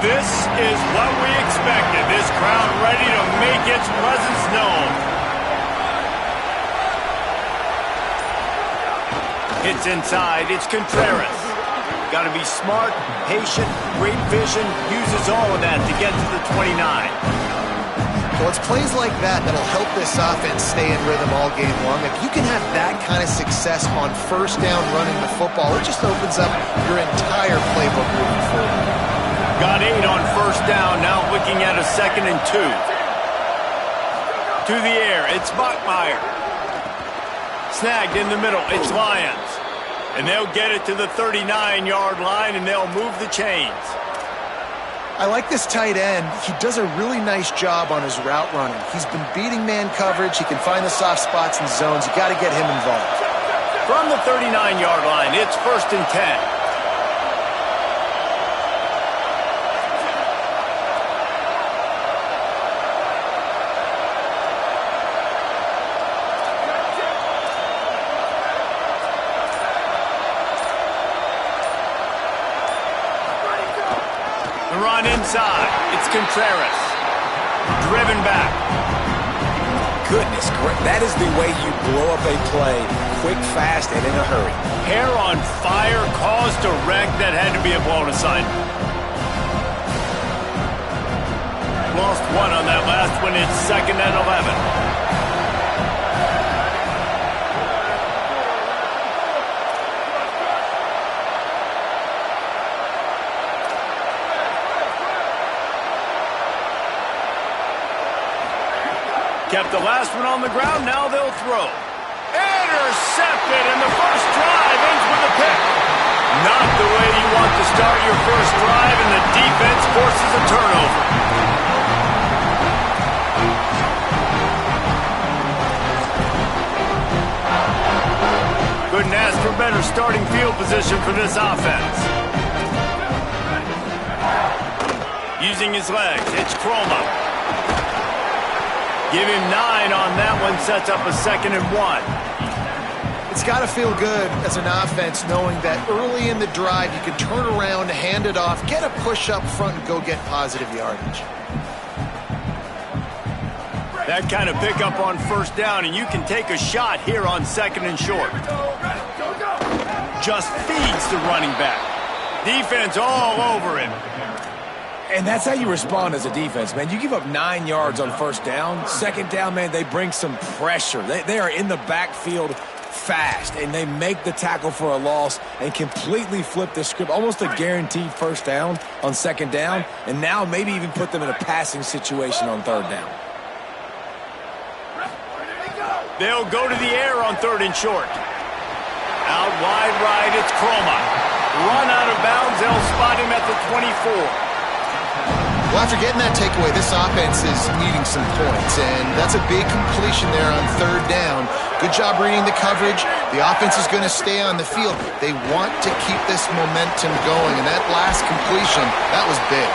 This is what we expected. This crowd ready to make its presence known. It's inside. It's Contreras. Got to be smart, patient, great vision. Uses all of that to get to the 29. Well, it's plays like that that'll help this offense stay in rhythm all game long. If you can have that kind of success on first down running the football, it just opens up your entire playbook moving forward. Got 8 on first down. Now looking at a 2nd and 2. To the air. It's Bachmeier. Snagged in the middle. It's Lyons. And they'll get it to the 39-yard line, and they'll move the chains. I like this tight end. He does a really nice job on his route running. He's been beating man coverage. He can find the soft spots and zones. You got to get him involved. From the 39-yard line, it's 1st and 10. Run inside. It's Contreras. Driven back. Goodness, that is the way you blow up a play. Quick, fast, and in a hurry. Hair on fire, caused a wreck that had to be a blown assignment. Lost 1 on that last one. It's 2nd and 11. Kept the last one on the ground, now they'll throw. Intercepted, and the first drive ends with a pick. Not the way you want to start your first drive, and the defense forces a turnover. Couldn't ask for better starting field position for this offense. Using his legs, it's Chroma. Give him 9 on that one, sets up a 2nd and 1. It's got to feel good as an offense knowing that early in the drive you can turn around, hand it off, get a push up front, and go get positive yardage. That kind of pickup on first down, and you can take a shot here on 2nd and short. Just feeds the running back. Defense all over him. And that's how you respond as a defense, man. You give up 9 yards on first down. 2nd down, man, they bring some pressure. They are in the backfield fast, and they make the tackle for a loss and completely flip the script. Almost a guaranteed first down on 2nd down, and now maybe even put them in a passing situation on 3rd down. They'll go to the air on 3rd and short. Out wide right, it's Chroma. Run out of bounds, they'll spot him at the 24. Well, after getting that takeaway, this offense is needing some points, and that's a big completion there on 3rd down. Good job reading the coverage. The offense is going to stay on the field. They want to keep this momentum going, and that last completion, that was big.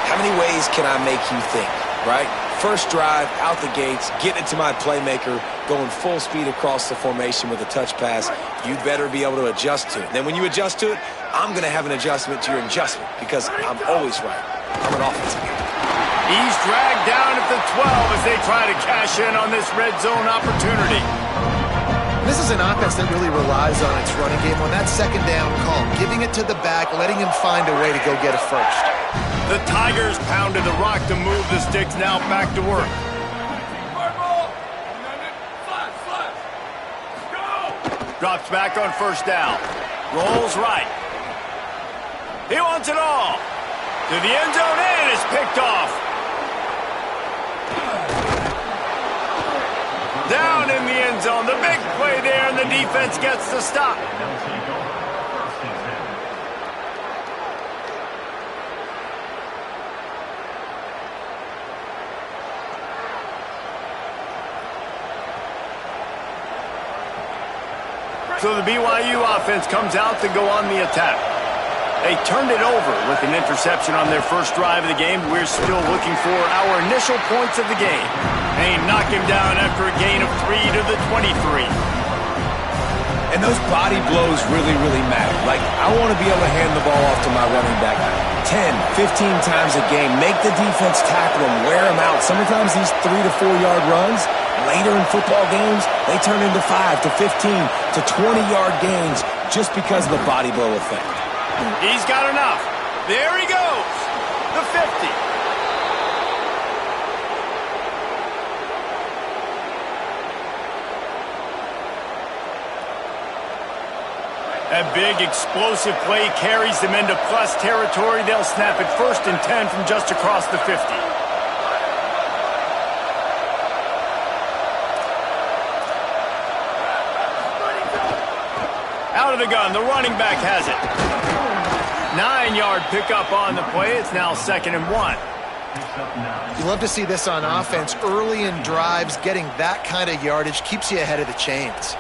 How many ways can I make you think, right? First drive, out the gates, getting it to my playmaker, going full speed across the formation with a touch pass. You better be able to adjust to it. Then when you adjust to it, I'm going to have an adjustment to your adjustment because I'm always right. I'm an offensive guy. He's dragged down at the 12 as they try to cash in on this red zone opportunity. This is an offense that really relies on its running game on that 2nd down call, giving it to the back, letting him find a way to go get a first. The Tigers pounded the rock to move the sticks, now back to work. Drops back on first down. Rolls right. He wants it all. To the end zone, and it's picked off. Down in the end zone. The big play there, and the defense gets the stop. So the BYU offense comes out to go on the attack. They turned it over with an interception on their first drive of the game. We're still looking for our initial points of the game. They knock him down after a gain of 3 to the 23. And those body blows really, really matter. Like, I want to be able to hand the ball off to my running back 10, 15 times a game. Make the defense tackle them, wear them out. Sometimes these 3 to 4 yard runs, later in football games, they turn into 5 to 15 to 20-yard gains just because of the body blow effect. He's got enough. There he goes. The 50. That big explosive play carries them into plus territory. They'll snap it 1st and 10 from just across the 50. Out of the gun, the running back has it. 9-yard pickup on the play. It's now 2nd and 1. You love to see this on offense. Early in drives, getting that kind of yardage keeps you ahead of the chains.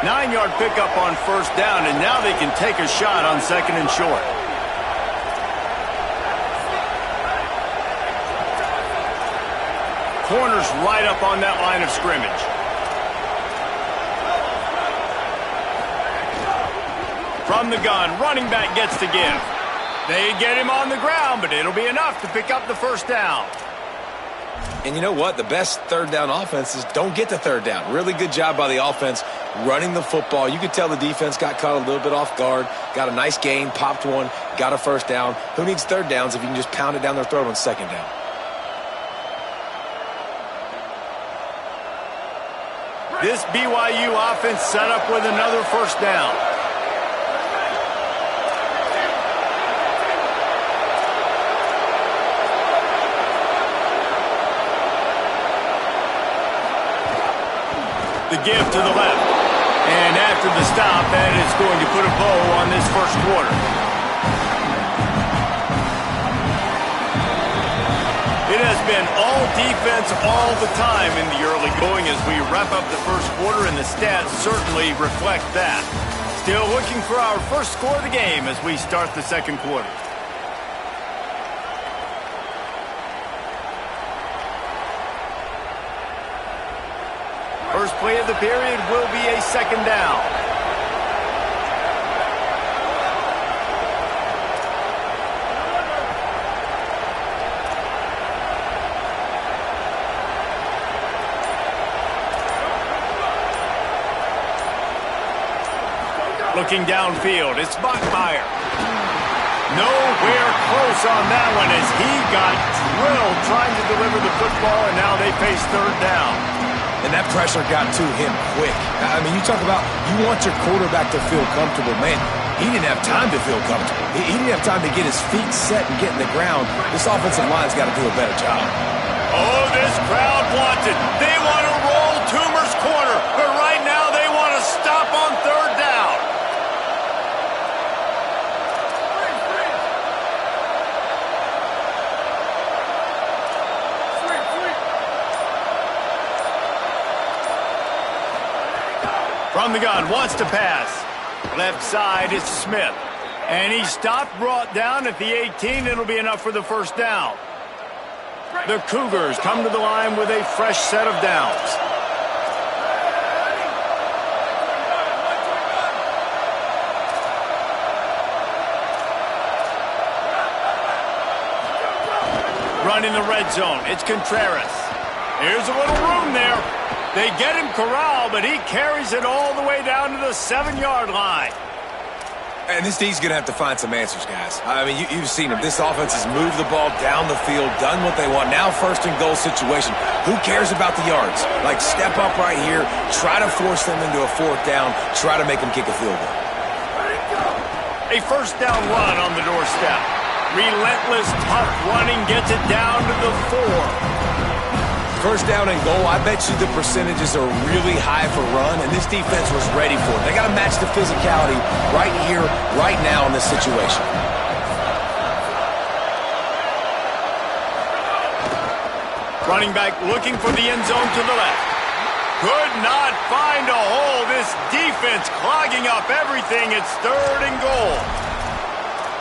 Nine-yard pickup on 1st down, and now they can take a shot on 2nd and short. Corners right up on that line of scrimmage. From the gun, running back gets to give. They get him on the ground, but it'll be enough to pick up the 1st down. And you know what? The best 3rd down offenses don't get to 3rd down. Really good job by the offense running the football. You could tell the defense got caught a little bit off guard, got a nice gain, popped one, got a 1st down. Who needs 3rd downs if you can just pound it down their throat on 2nd down? This BYU offense set up with another 1st down. The give to the left. And after the stop, that is going to put a bow on this 1st quarter. It has been all defense all the time in the early going as we wrap up the 1st quarter, and the stats certainly reflect that. Still looking for our 1st score of the game as we start the 2nd quarter. First play of the period will be a 2nd down. Looking downfield, it's Bachmeier. Nowhere close on that one as he got drilled trying to deliver the football, and now they face 3rd down. And that pressure got to him quick. I mean, you talk about you want your quarterback to feel comfortable. Man, he didn't have time to feel comfortable. He didn't have time to get his feet set and get in the ground. This offensive line's got to do a better job. Oh, this crowd wants it. They want to roll Toomer's corner, but right now they want to stop on 3rd down. From the gun, wants to pass. Left side, it's Smith. And he stopped, brought down at the 18. It'll be enough for the 1st down. The Cougars come to the line with a fresh set of downs. Running the red zone, it's Contreras. Here's a little room there. They get him corralled, but he carries it all the way down to the 7-yard line. And this D's going to have to find some answers, guys. I mean, you've seen him. This offense has moved the ball down the field, done what they want. Now 1st and goal situation. Who cares about the yards? Like, step up right here, try to force them into a 4th down, try to make them kick a field goal. A 1st down run on the doorstep. Relentless, tough running gets it down to the 4. 1st down and goal, I bet you the percentages are really high for run, and this defense was ready for it. They got to match the physicality right here, right now in this situation. Running back looking for the end zone to the left. Could not find a hole. This defense clogging up everything. It's 3rd and goal.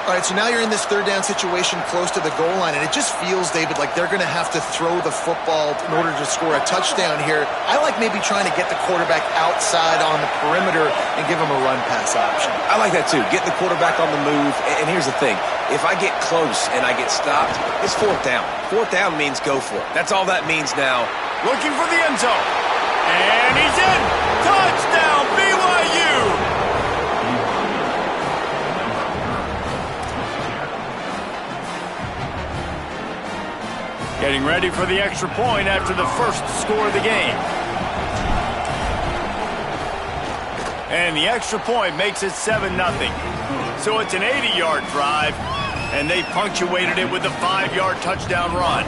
All right, so now you're in this third down situation close to the goal line, and it just feels, David, like they're going to have to throw the football in order to score a touchdown here. I like maybe trying to get the quarterback outside on the perimeter and give him a run-pass option. I like that, too. Get the quarterback on the move. And here's the thing. If I get close and I get stopped, it's fourth down. Fourth down means go for it. That's all that means now. Looking for the end zone. And he's in. Touchdown, BYU. Getting ready for the extra point after the first score of the game. And the extra point makes it 7-0. So it's an 80-yard drive, and they punctuated it with a 5-yard touchdown run.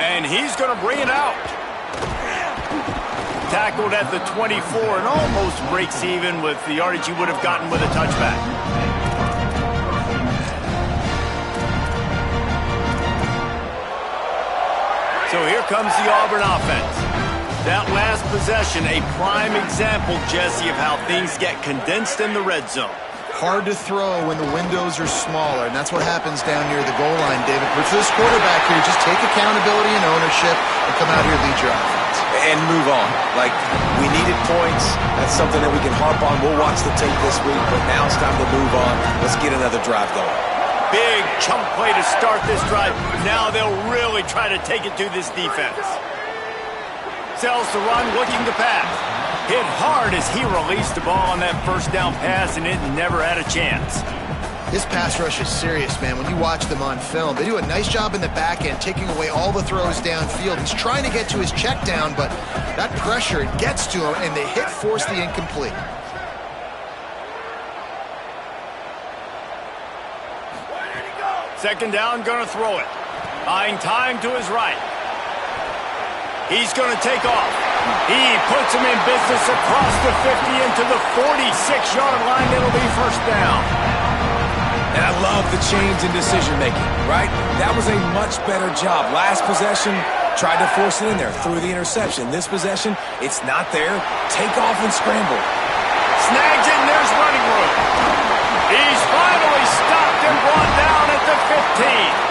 And he's going to bring it out. Tackled at the 24 and almost breaks even with the yardage he would have gotten with a touchback. So here comes the Auburn offense. That last possession, a prime example, Jesse, of how things get condensed in the red zone. Hard to throw when the windows are smaller, and that's what happens down near the goal line, David. But for this quarterback here, just take accountability and ownership and come out here and lead your offense. And move on. Like, we needed points. That's something that we can harp on. We'll watch the tape this week, but now it's time to move on. Let's get another drive going. Big chunk play to start this drive. Now they'll really try to take it to this defense. Sells the run, looking to pass. Hit hard as he released the ball on that first down pass, and it never had a chance. This pass rush is serious, man. When you watch them on film, they do a nice job in the back end, taking away all the throws downfield. He's trying to get to his check down, but that pressure, it gets to him, and the hit forced the incomplete. Second down, going to throw it. Buying time to his right. He's going to take off. He puts him in business across the 50 into the 46-yard line. It'll be first down. And I love the change in decision-making, right? That was a much better job. Last possession, tried to force it in there, threw the interception. This possession, it's not there. Take off and scramble. Snags it, and there's running room. He's finally stopped and brought down at the 15.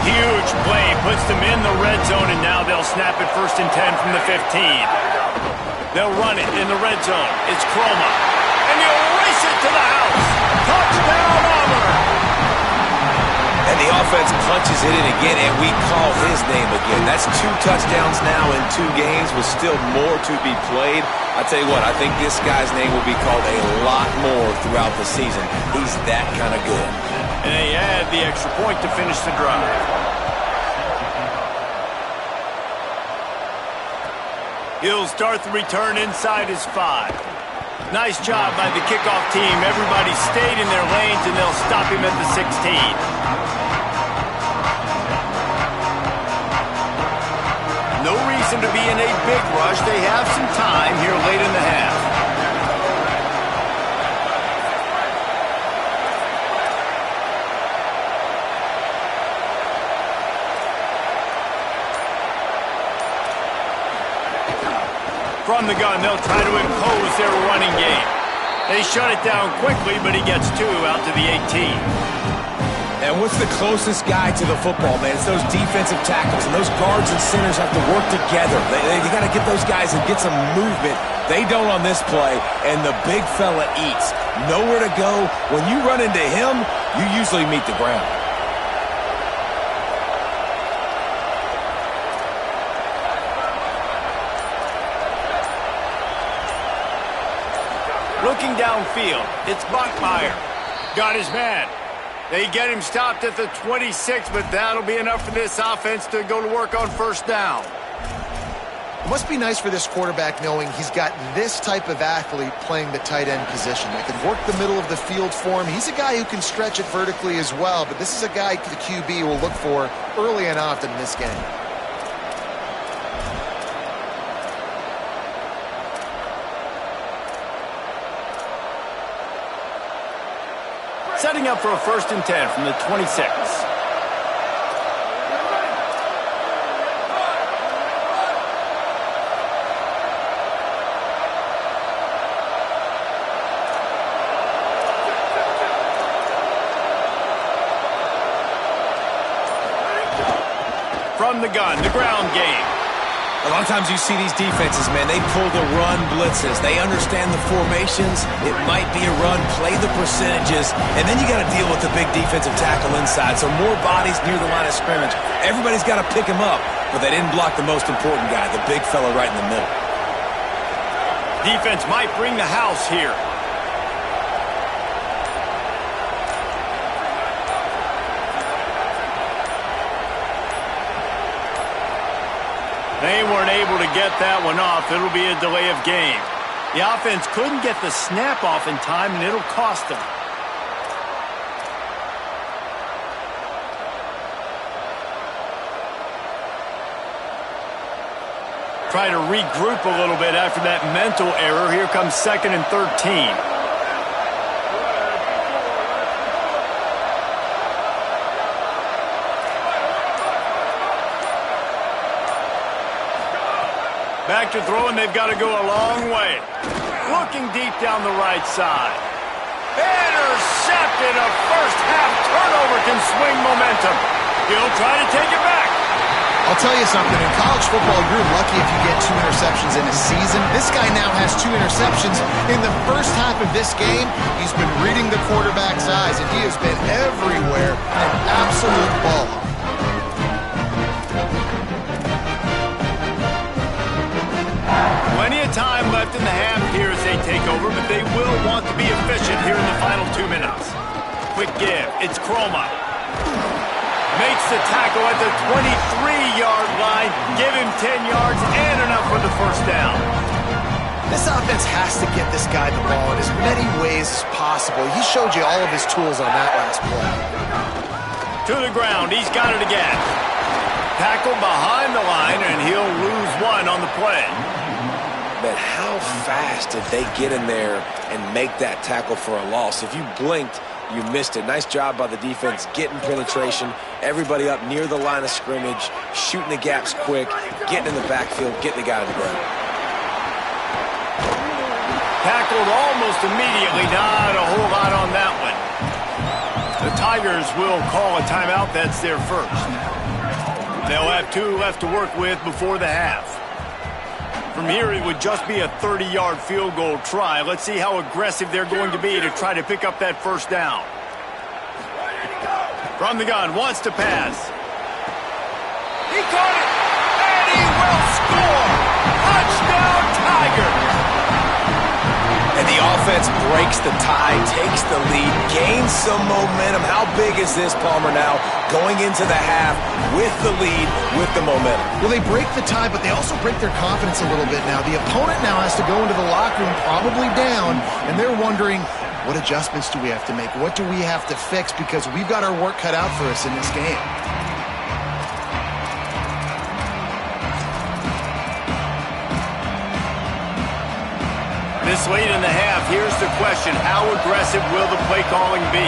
Huge play, puts them in the red zone, and now they'll snap it 1st and 10 from the 15. They'll run it in the red zone. It's Croma, and he'll race it to the house. Touchdown, Auburn! And the offense punches it in again, and we call his name again. That's 2 touchdowns now in 2 games with still more to be played. I tell you what, I think this guy's name will be called a lot more throughout the season. He's that kind of good. And they add the extra point to finish the drive. He'll start the return inside his 5. Nice job by the kickoff team. Everybody stayed in their lanes, and they'll stop him at the 16. No reason to be in a big rush. They have some time here late in the half. From the gun, they'll try to impose their running game. They shut it down quickly, but he gets 2 out to the 18. And what's the closest guy to the football, man? It's those defensive tackles, and those guards and centers have to work together. They got to get those guys and get some movement. They don't on this play, and the big fella eats. Nowhere to go. When you run into him, you usually meet the ground. Looking downfield, it's Bachmeier. Got his man. They get him stopped at the 26, but that'll be enough for this offense to go to work on first down. It must be nice for this quarterback knowing he's got this type of athlete playing the tight end position. They can work the middle of the field for him. He's a guy who can stretch it vertically as well, but this is a guy the QB will look for early and often in this game. setting up for a 1st and 10 from the 26. From the gun, the ground game. A lot of times you see these defenses, man, they pull the run blitzes. They understand the formations. It might be a run, play the percentages, and then you got to deal with the big defensive tackle inside. So more bodies near the line of scrimmage. Everybody's got to pick him up, but they didn't block the most important guy, the big fella right in the middle. Defense might bring the house here. They weren't able to get that one off. It'll be a delay of game. The offense couldn't get the snap off in time, and it'll cost them. Try to regroup a little bit after that mental error. Here comes 2nd and 13. Back to throw, and they've got to go a long way. Looking deep down the right side. Intercepted. A first-half turnover can swing momentum. He'll try to take it back. I'll tell you something. In college football, you're lucky if you get 2 interceptions in a season. This guy now has 2 interceptions. In the first half of this game, he's been reading the quarterback's eyes, and he has been everywhere. An absolute ball. Plenty of time left in the half here as they take over, but they will want to be efficient here in the final 2 minutes. Quick give. It's Chroma. Makes the tackle at the 23-yard line. Give him 10 yards and enough for the 1st down. This offense has to get this guy the ball in as many ways as possible. He showed you all of his tools on that last play. To the ground. He's got it again. Tackle behind the line, and he'll lose 1 on the play. But how fast did they get in there and make that tackle for a loss? If you blinked, you missed it. Nice job by the defense getting penetration. Everybody up near the line of scrimmage, shooting the gaps quick, getting in the backfield, getting the guy to the ground. Tackled almost immediately. Not a whole lot on that one. The Tigers will call a timeout. That's their first. They'll have 2 left to work with before the half. From here, it would just be a 30-yard field goal try. Let's see how aggressive they're going to be to try to pick up that 1st down. From the gun, wants to pass. He caught it, and he will score! Touchdown, Tigers! And the offense breaks the tie, takes the lead, gains some momentum. How big is this, Palmer, now? Going into the half with the lead, with the momentum. Well, they break the tie, but they also break their confidence a little bit now. The opponent now has to go into the locker room probably down, and they're wondering, what adjustments do we have to make? What do we have to fix? Because we've got our work cut out for us in this game. This late in the half, here's the question. How aggressive will the play calling be?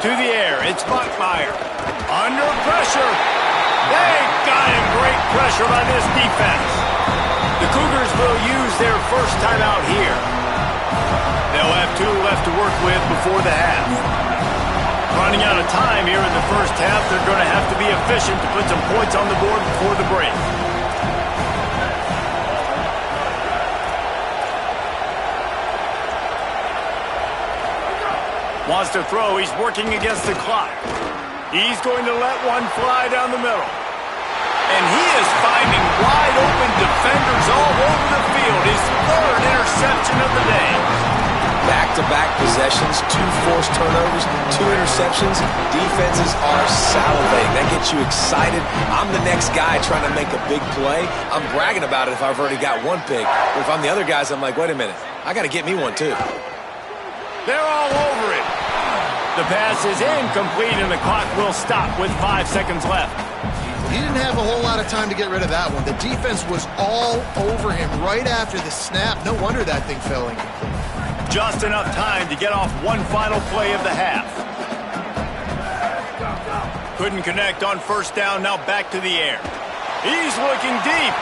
To the air, it's Bachmeier. Under pressure. They got him. Great pressure by this defense. The Cougars will use their 1st timeout here. They'll have 2 left to work with before the half. Running out of time here in the 1st half, they're going to have to be efficient to put some points on the board before the break. Wants to throw. He's working against the clock. He's going to let one fly down the middle. And he is finding wide open defenders all over the field. His 3rd interception of the day. Back-to-back possessions, 2 forced turnovers, 2 interceptions. Defenses are salivating. That gets you excited. I'm the next guy trying to make a big play. I'm bragging about it if I've already got 1 pick. But if I'm the other guys, I'm like, wait a minute. I got to get me 1 too. They're all over it. The pass is incomplete, and the clock will stop with 5 seconds left. He didn't have a whole lot of time to get rid of that one. The defense was all over him right after the snap. No wonder that thing fell incomplete. Just enough time to get off one final play of the half. Couldn't connect on first down, now back to the air. He's looking deep.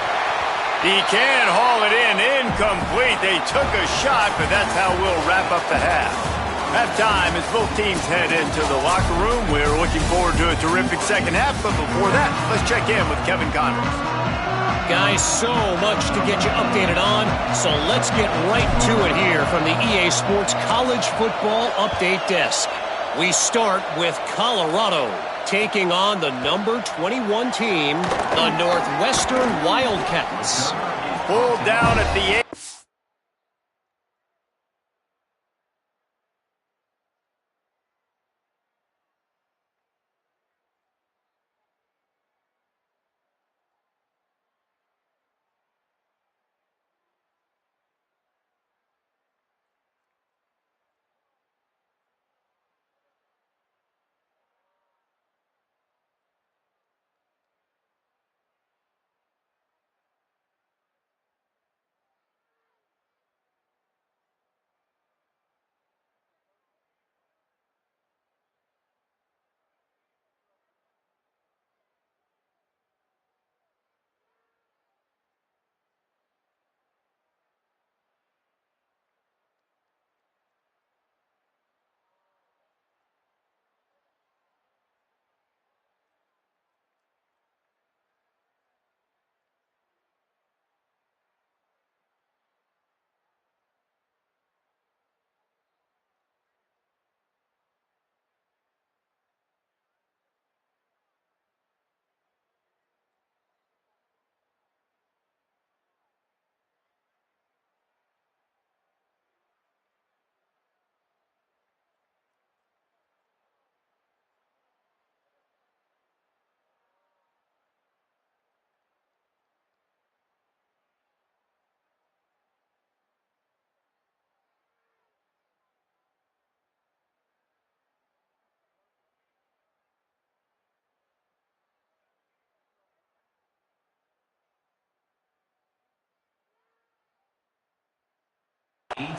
He can haul it in, incomplete. They took a shot, but that's how we'll wrap up the half. Halftime as both teams head into the locker room. We're looking forward to a terrific second half, but before that, let's check in with Kevin Conlon. Guys, so much to get you updated on, so let's get right to it here from the EA Sports College Football Update Desk. We start with Colorado, taking on the number 21 team, the Northwestern Wildcats. Pulled down at the 8.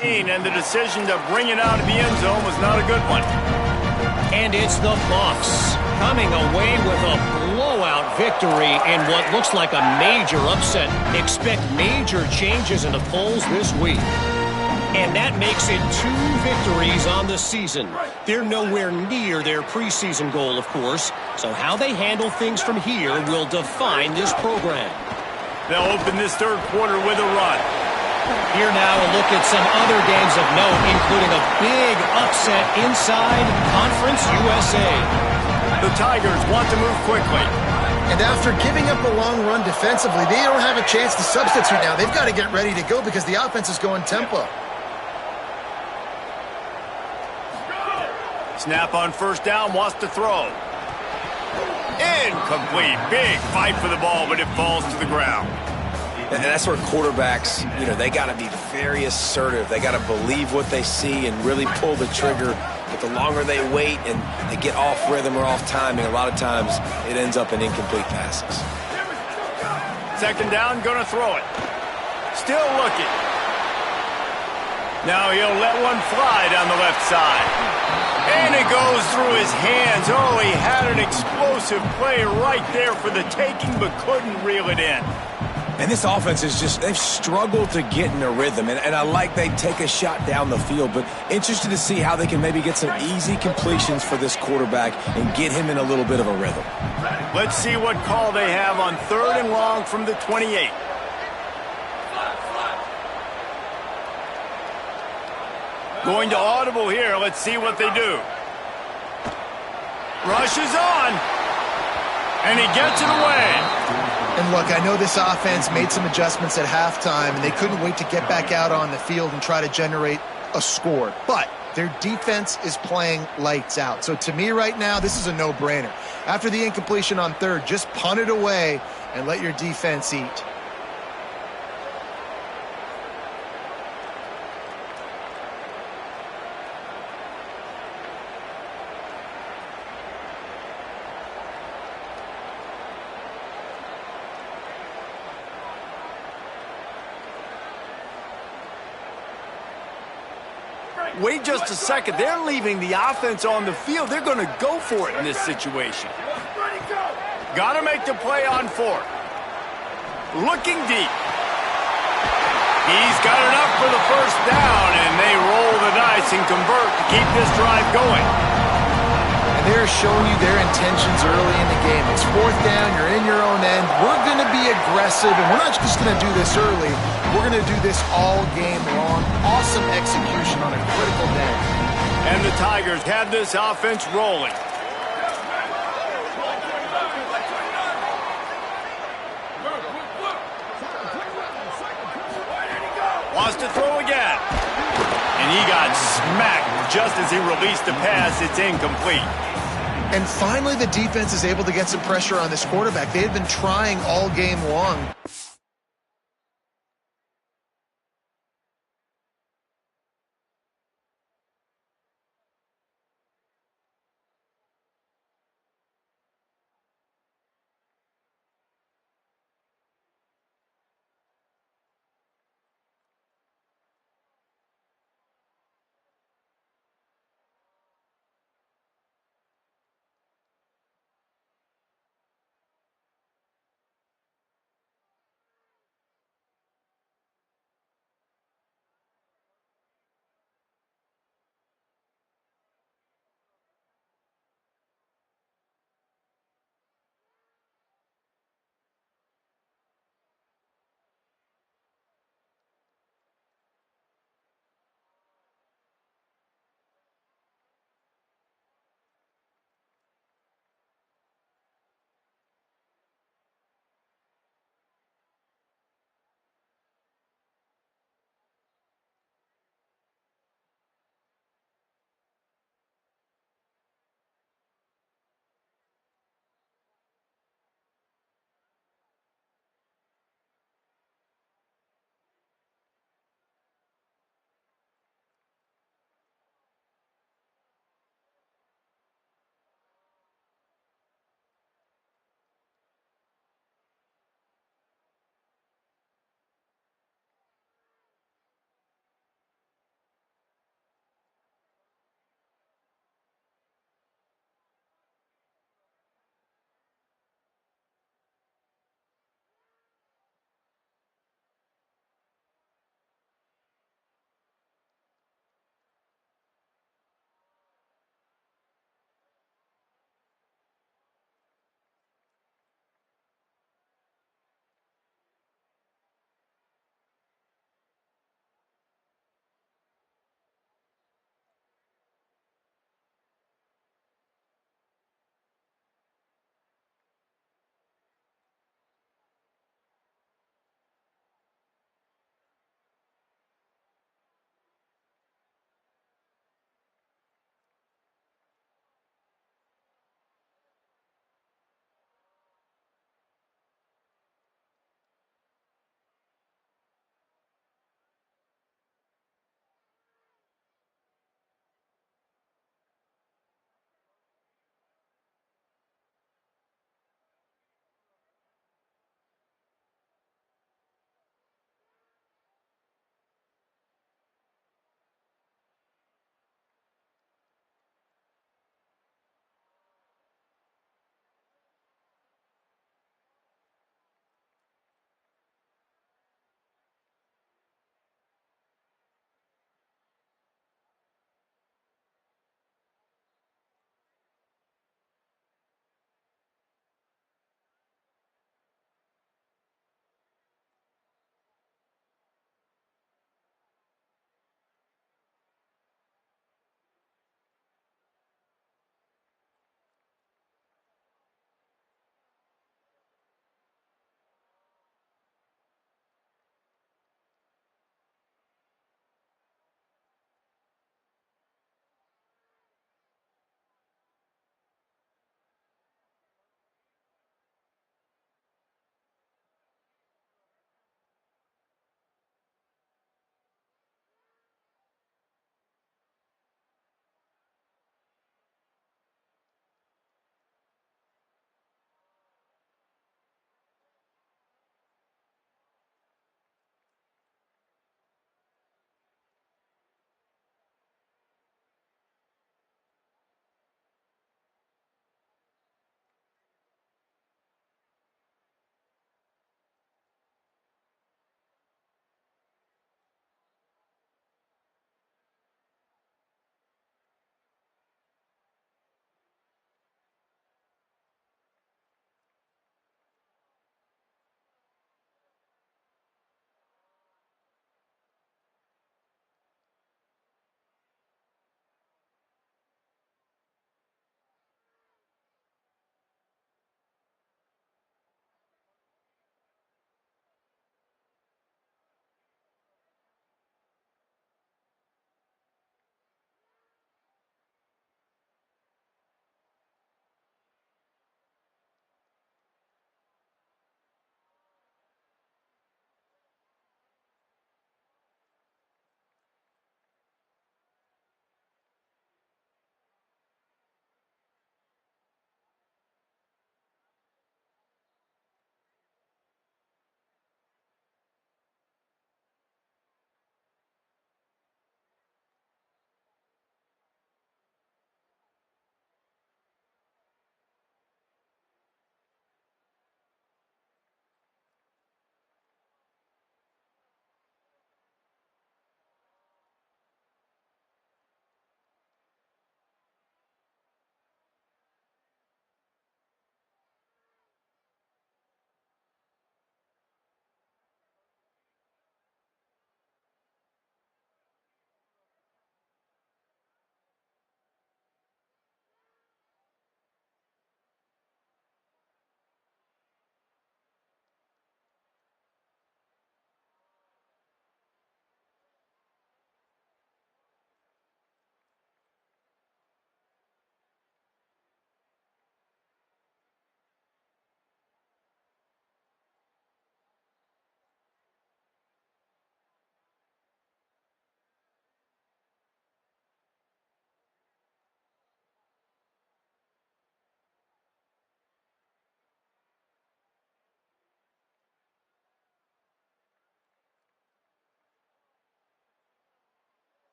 And the decision to bring it out of the end zone was not a good one. And it's the Bucs coming away with a blowout victory in what looks like a major upset. Expect major changes in the polls this week. And that makes it 2 victories on the season. They're nowhere near their preseason goal, of course. So how they handle things from here will define this program. They'll open this third quarter with a run. Here now a look at some other games of note, including a big upset inside Conference USA. The Tigers want to move quickly. And after giving up a long run defensively, they don't have a chance to substitute now. They've got to get ready to go because the offense is going tempo. Snap on first down, wants to throw. Incomplete. Big fight for the ball, but it falls to the ground. And that's where quarterbacks, they got to be very assertive. They got to believe what they see and really pull the trigger. But the longer they wait and they get off rhythm or off timing, a lot of times it ends up in incomplete passes. Second down, going to throw it. Still looking. Now he'll let one fly down the left side. And it goes through his hands. Oh, he had an explosive play right there for the taking, but couldn't reel it in. And this offense is they've struggled to get in a rhythm. And I like they take a shot down the field, but interested to see how they can maybe get some easy completions for this quarterback and get him in a little bit of a rhythm. Let's see what call they have on 3rd and long from the 28. Going to audible here. Let's see what they do. Rushes on. And he gets it away. And look, I know this offense made some adjustments at halftime, and they couldn't wait to get back out on the field and try to generate a score. But their defense is playing lights out. So to me right now, this is a no-brainer. After the incompletion on 3rd, just punt it away and let your defense eat. Wait just a second. They're leaving the offense on the field. They're going to go for it in this situation. Got to make the play on fourth. Looking deep. He's got enough for the first down, and they roll the dice and convert to keep this drive going. And they're showing you their intentions early in the game. It's fourth down, you're in your own end. We're going to be aggressive, and we're not just going to do this early. We're going to do this all game long. Awesome execution on a critical down. And the Tigers have this offense rolling. Wants to throw again. And he got smacked just as he released the pass. It's incomplete. And finally, the defense is able to get some pressure on this quarterback. They had been trying all game long.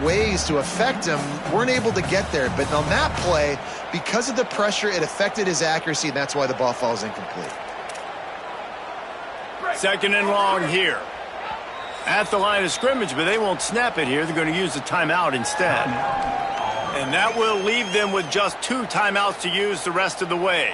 ways to affect him, weren't able to get there. But on that play, because of the pressure, it affected his accuracy, and that's why the ball falls incomplete. Second and long here. At the line of scrimmage, but they won't snap it here. They're going to use the timeout instead. And that will leave them with just 2 timeouts to use the rest of the way.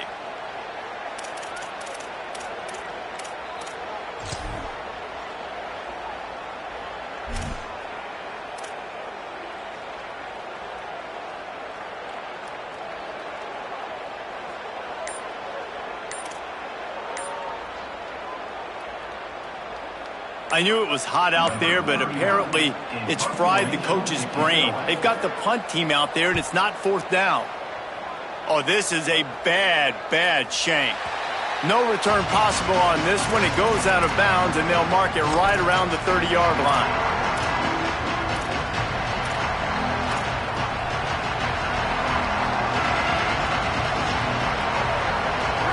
I knew it was hot out there, but apparently it's fried the coach's brain. They've got the punt team out there, and it's not 4th down. Oh, this is a bad, bad shank. No return possible on this one. It goes out of bounds, and they'll mark it right around the 30-yard line.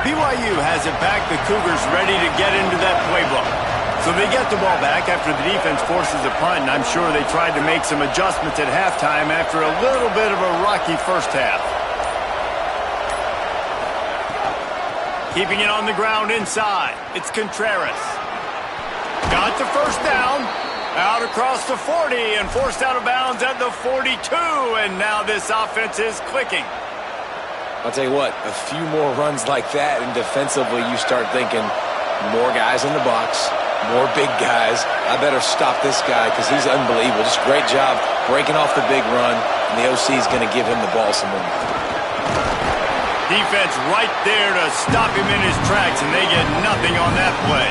BYU has it back. The Cougars ready to get into that playbook. So they get the ball back after the defense forces a punt, and I'm sure they tried to make some adjustments at halftime after a little bit of a rocky first half. Keeping it on the ground inside. It's Contreras. Got the first down. Out across the 40 and forced out of bounds at the 42, and now this offense is clicking. I'll tell you what, a few more runs like that, and defensively you start thinking more guys in the box. More big guys. I better stop this guy because he's unbelievable. Just great job breaking off the big run, and the OC is going to give him the ball some more. Defense right there to stop him in his tracks, and they get nothing on that play.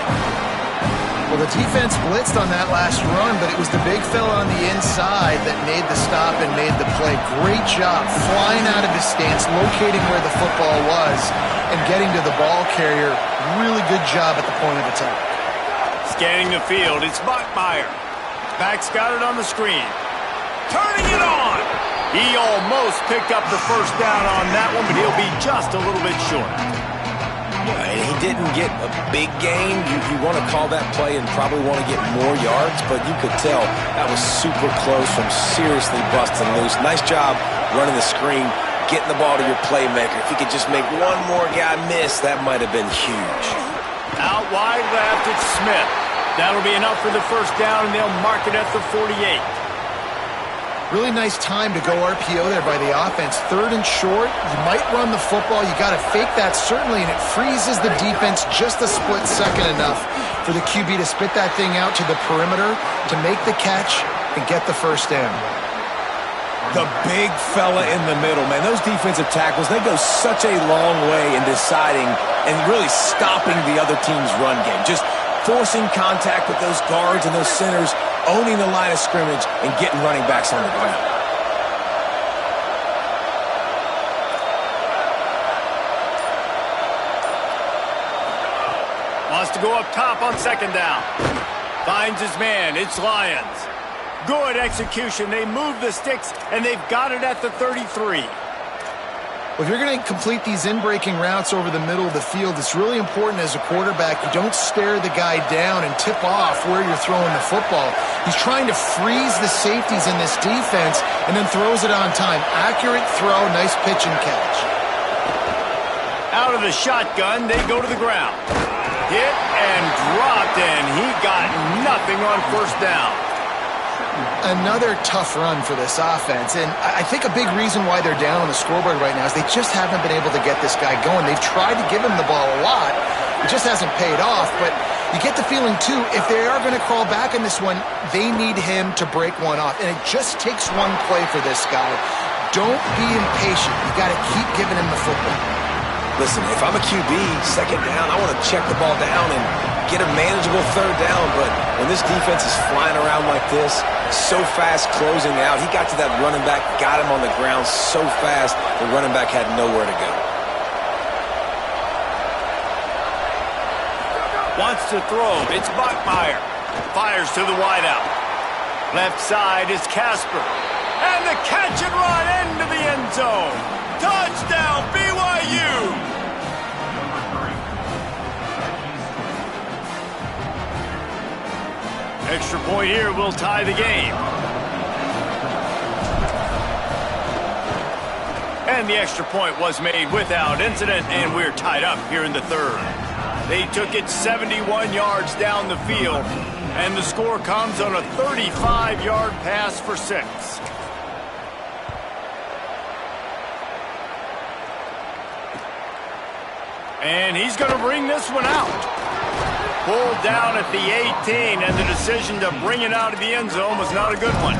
Well, the defense blitzed on that last run, but it was the big fella on the inside that made the stop and made the play. Great job flying out of his stance, locating where the football was, and getting to the ball carrier. Really good job at the point of attack. Scanning the field, it's Bachmeier. Back's got it on the screen. Turning it on! He almost picked up the first down on that one, but he'll be just a little bit short. Yeah, and he didn't get a big gain. You want to call that play and probably want to get more yards, but you could tell that was super close from seriously busting loose. Nice job running the screen, getting the ball to your playmaker. If he could just make one more guy miss, that might have been huge. Out wide left, it's Smith. That'll be enough for the first down, and they'll mark it at the 48. Really nice time to go RPO there by the offense. 3rd and short, you might run the football. You got to fake that, certainly, and it freezes the defense just a split second enough for the QB to spit that thing out to the perimeter, to make the catch, and get the first down. The big fella in the middle, man. Those defensive tackles, they go such a long way in deciding and really stopping the other team's run game. Just forcing contact with those guards and those centers, owning the line of scrimmage, and getting running backs on the ground. Wants to go up top on 2nd down. Finds his man. It's Lyons. Good execution. They move the sticks, and they've got it at the 33. Well, if you're going to complete these in-breaking routes over the middle of the field, it's really important as a quarterback you don't stare the guy down and tip off where you're throwing the football. He's trying to freeze the safeties in this defense and then throws it on time. Accurate throw, nice pitch and catch. Out of the shotgun, they go to the ground. Hit and dropped, and he got nothing on first down. Another tough run for this offense, and I think a big reason why they're down on the scoreboard right now is they just haven't been able to get this guy going. They've tried to give him the ball a lot. It just hasn't paid off, but you get the feeling, too, if they are going to crawl back in this one, they need him to break one off, and it just takes one play for this guy. Don't be impatient. You got to keep giving him the football. Listen, if I'm a QB, 2nd down, I want to check the ball down and get a manageable 3rd down, but when this defense is flying around like this, so fast closing out, he got to that running back, got him on the ground so fast, the running back had nowhere to go. Wants to throw. It's Bachmeier. Fires to the wideout. Left side is Casper. And the catch and run into the end zone. Touchdown, BYU! Extra point here will tie the game. And the extra point was made without incident, and we're tied up here in the third. They took it 71 yards down the field, and the score comes on a 35-yard pass for 6. And he's going to bring this one out. Pulled down at the 18, and the decision to bring it out of the end zone was not a good one.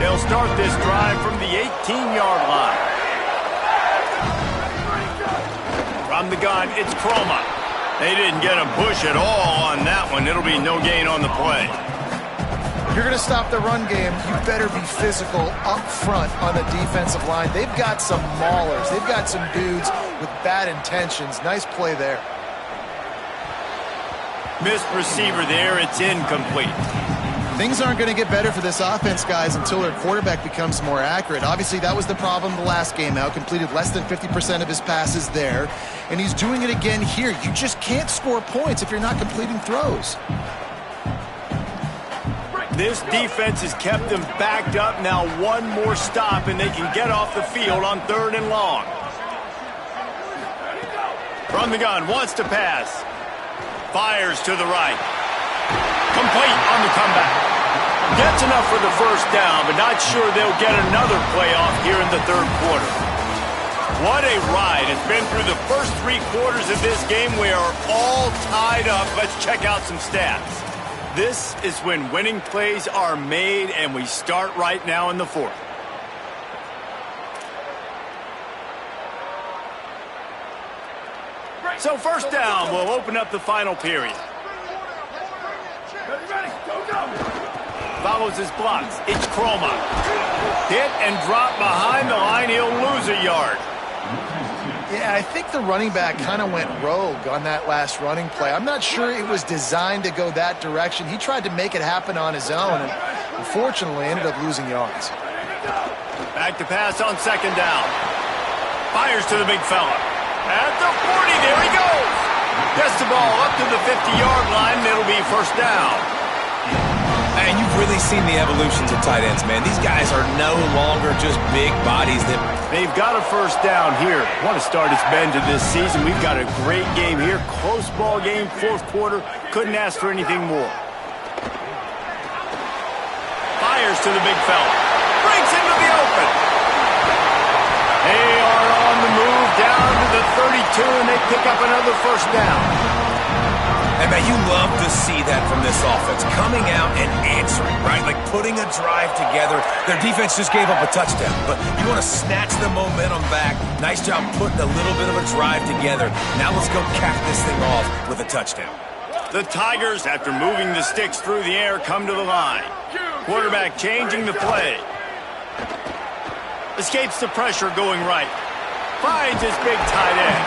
They'll start this drive from the 18-yard line. From the gun, it's Chroma. They didn't get a push at all on that one. It'll be no gain on the play. If you're going to stop the run game, you better be physical up front on the defensive line. They've got some maulers. They've got some dudes with bad intentions. Nice play there. Missed receiver there. It's incomplete. Things aren't going to get better for this offense, guys, until their quarterback becomes more accurate. Obviously, that was the problem the last game out. Completed less than 50% of his passes there. And he's doing it again here. You just can't score points if you're not completing throws. This defense has kept them backed up. Now one more stop, and they can get off the field on 3rd and long. From the gun, wants to pass. Fires to the right. Complete on the comeback. Gets enough for the first down, but not sure they'll get another playoff here in the 3rd quarter. What a ride. It's been through the first 3 quarters of this game. We are all tied up. Let's check out some stats. This is when winning plays are made, and we start right now in the 4th. So first down will open up the final period. Follows his blocks. It's Chroma. Hit and drop behind the line. He'll lose a yard. Yeah, I think the running back kind of went rogue on that last running play. I'm not sure it was designed to go that direction. He tried to make it happen on his own, and unfortunately ended up losing yards. Back to pass on 2nd down. Fires to the big fella. At the 40, there he goes. Gets the ball up to the 50-yard line, and it'll be first down. And you've really seen the evolutions of tight ends, man. These guys are no longer just big bodies. They've got a first down here. Want to start its bend to this season. We've got a great game here. Close ball game, 4th quarter. Couldn't ask for anything more. Fires to the big fella. Breaks into the open. They are on the move down to the 32, and they pick up another first down. And, man, you love to see that from this offense. Coming out and answering, right? Like putting a drive together. Their defense just gave up a touchdown, but you want to snatch the momentum back. Nice job putting a little bit of a drive together. Now let's go cap this thing off with a touchdown. The Tigers, after moving the sticks through the air, come to the line. Quarterback changing the play. Escapes the pressure going right. Finds his big tight end.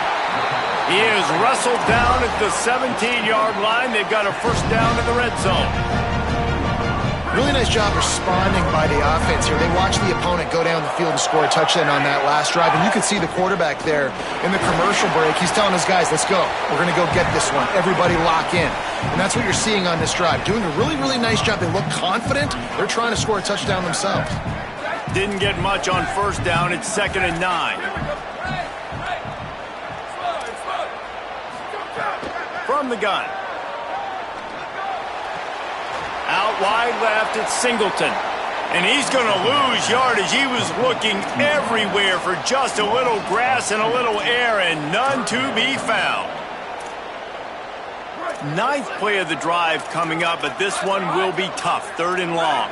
He is wrestled down at the 17-yard line. They've got a first down in the red zone. Really nice job responding by the offense here. They watched the opponent go down the field and score a touchdown on that last drive. And you can see the quarterback there in the commercial break. He's telling his guys, let's go. We're going to go get this one. Everybody lock in. And that's what you're seeing on this drive. Doing a really, really nice job. They look confident. They're trying to score a touchdown themselves. Didn't get much on first down. It's 2nd and 9. From the gun. Out wide left, it's Singleton. And he's going to lose yardage. He was looking everywhere for just a little grass and a little air, and none to be found. 9th play of the drive coming up, but this one will be tough. 3rd and long.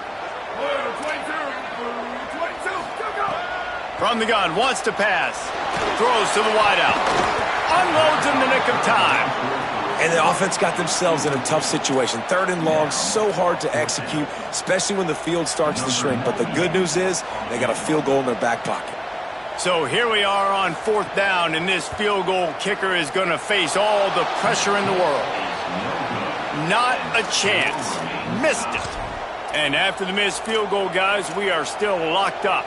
From the gun, wants to pass. Throws to the wideout. Unloads in the nick of time. And the offense got themselves in a tough situation. 3rd and long, so hard to execute, especially when the field starts to shrink. But the good news is they got a field goal in their back pocket. So here we are on 4th down, and this field goal kicker is going to face all the pressure in the world. Not a chance. Missed it. And after the missed field goal, guys, we are still locked up.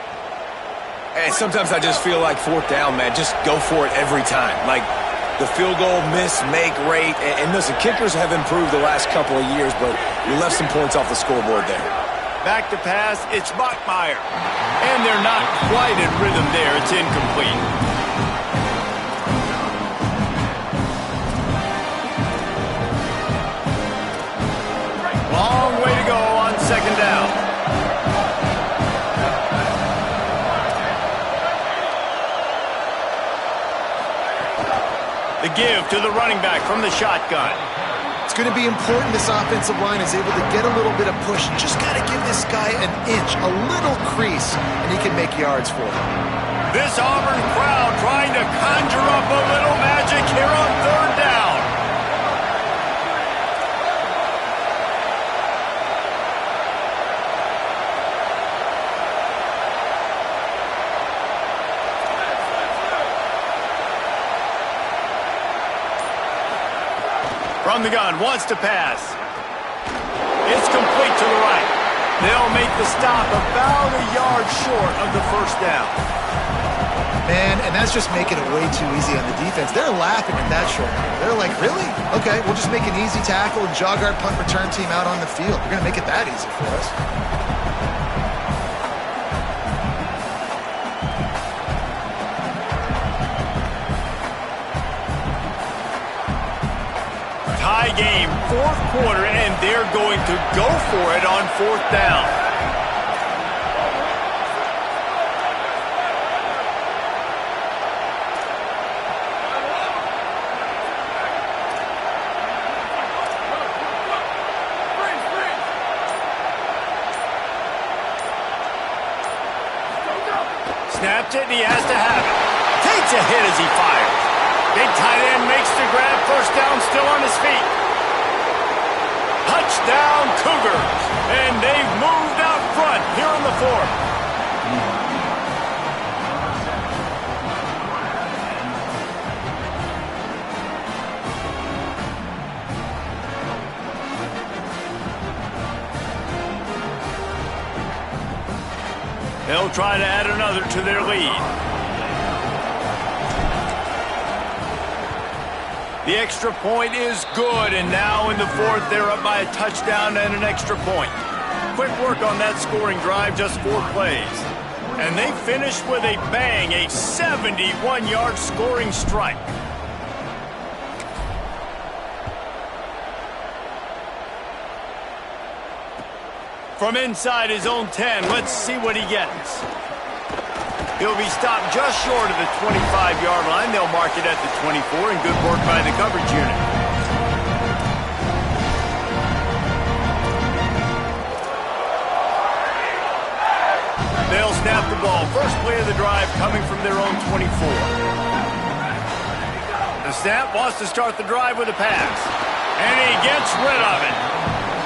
And sometimes I just feel like 4th down, man, just go for it every time. Like, the field goal, miss, make, rate. And listen, kickers have improved the last couple of years, but you left some points off the scoreboard there. Back to pass, it's Bachmeier. And they're not quite in rhythm there. It's incomplete. Long way to go on second down. The give to the running back from the shotgun. It's going to be important this offensive line is able to get a little bit of push. Just got to give this guy an inch, a little crease, and he can make yards for him. This Auburn crowd trying to conjure up a little magic here on third down. From the gun, wants to pass. It's complete to the right. They'll make the stop about a yard short of the first down. Man, and that's just making it way too easy on the defense. They're laughing at that short. They're like, really? Okay, we'll just make an easy tackle and jog our punt return team out on the field. We're going to make it that easy for us. Tie game, fourth quarter, and they're going to go for it on fourth down. Snapped it, and he has to have it. Takes a hit as he fires. Big tight end makes the grab. First down, still on his feet. Touchdown, Cougars. And they've moved out front here on the fourth. They'll try to add another to their lead. The extra point is good, and now in the fourth, they're up by a touchdown and an extra point. Quick work on that scoring drive, just 4 plays. And they finish with a bang, a 71-yard scoring strike. From inside his own 10, let's see what he gets. He'll be stopped just short of the 25-yard line. They'll mark it at the 24, and good work by the coverage unit. They'll snap the ball. First play of the drive coming from their own 24. The snap wants to start the drive with a pass, and he gets rid of it.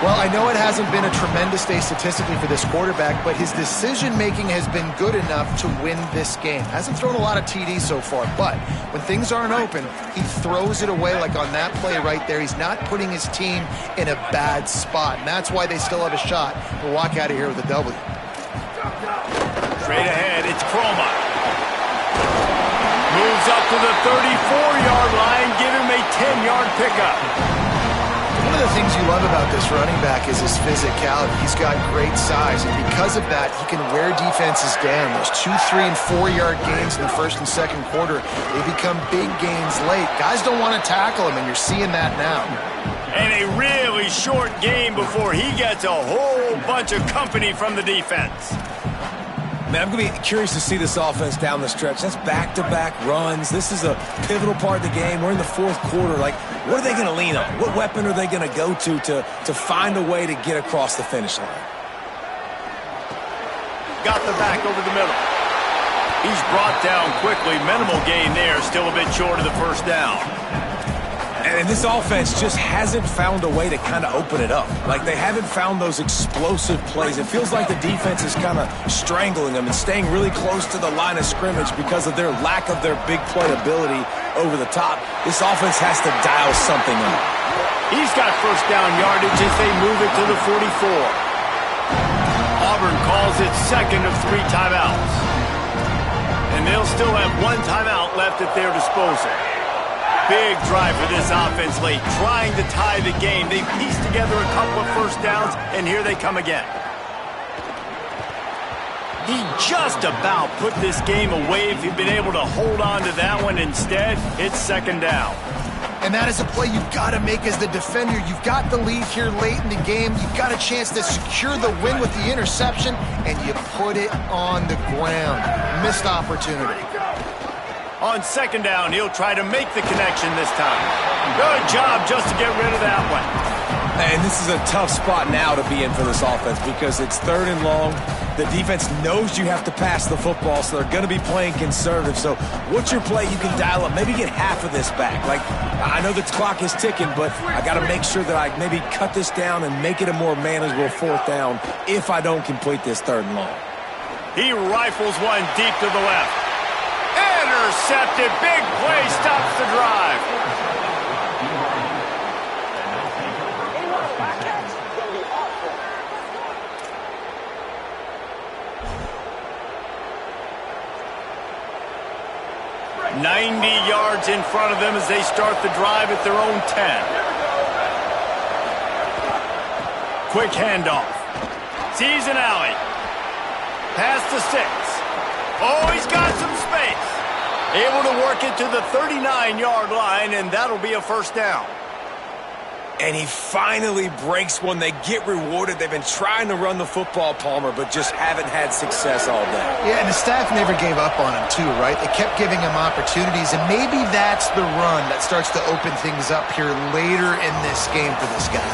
Well, I know it hasn't been a tremendous day statistically for this quarterback, but his decision-making has been good enough to win this game. Hasn't thrown a lot of TDs so far, but when things aren't open, he throws it away like on that play right there. He's not putting his team in a bad spot, and that's why they still have a shot to walk out of here with a W. Straight ahead, it's Croma. Moves up to the 34-yard line, give him a 10-yard pickup. One of the things you love about this running back is his physicality. He's got great size, and because of that, he can wear defenses down. Those 2, 3, and 4-yard gains in the first and second quarter, they become big gains late. Guys don't want to tackle him, and you're seeing that now. And a really short game before he gets a whole bunch of company from the defense. Man, I'm going to be curious to see this offense down the stretch. That's back-to-back runs. This is a pivotal part of the game. We're in the fourth quarter. Like, what are they going to lean on? What weapon are they going to go to find a way to get across the finish line? Got the back over the middle. He's brought down quickly. Minimal gain there. Still a bit short of the first down. And this offense just hasn't found a way to kind of open it up. Like, they haven't found those explosive plays. It feels like the defense is kind of strangling them and staying really close to the line of scrimmage because of their lack of their big play ability over the top. This offense has to dial something up. He's got first down yardage as they move it to the 44. Auburn calls it second of 3 timeouts. And they'll still have 1 timeout left at their disposal. Big drive for this offense late, trying to tie the game. They pieced together a couple of first downs, and here they come again. He just about put this game away if he'd been able to hold on to that one. Instead, it's second down. And that is a play you've got to make as the defender. You've got the lead here late in the game. You've got a chance to secure the win with the interception, and you put it on the ground. Missed opportunity. On second down, he'll try to make the connection this time. Good job just to get rid of that one. And this is a tough spot now to be in for this offense because it's third and long. The defense knows you have to pass the football, so they're going to be playing conservative. So what's your play you can dial up? Maybe get half of this back. Like, I know the clock is ticking, but I got to make sure that I maybe cut this down and make it a more manageable fourth down if I don't complete this third and long. He rifles one deep to the left. Intercepted. Big play stops the drive. "90 yards in front of them as they start the drive at their own 10. Quick handoff. Sees an alley. Pass to 6. Oh, he's got some space. Able to work it to the 39-yard line, and that'll be a first down. And he finally breaks one. They get rewarded. They've been trying to run the football, Palmer, but just haven't had success all day. Yeah, and the staff never gave up on him, too, right? They kept giving him opportunities, and maybe that's the run that starts to open things up here later in this game for this guy.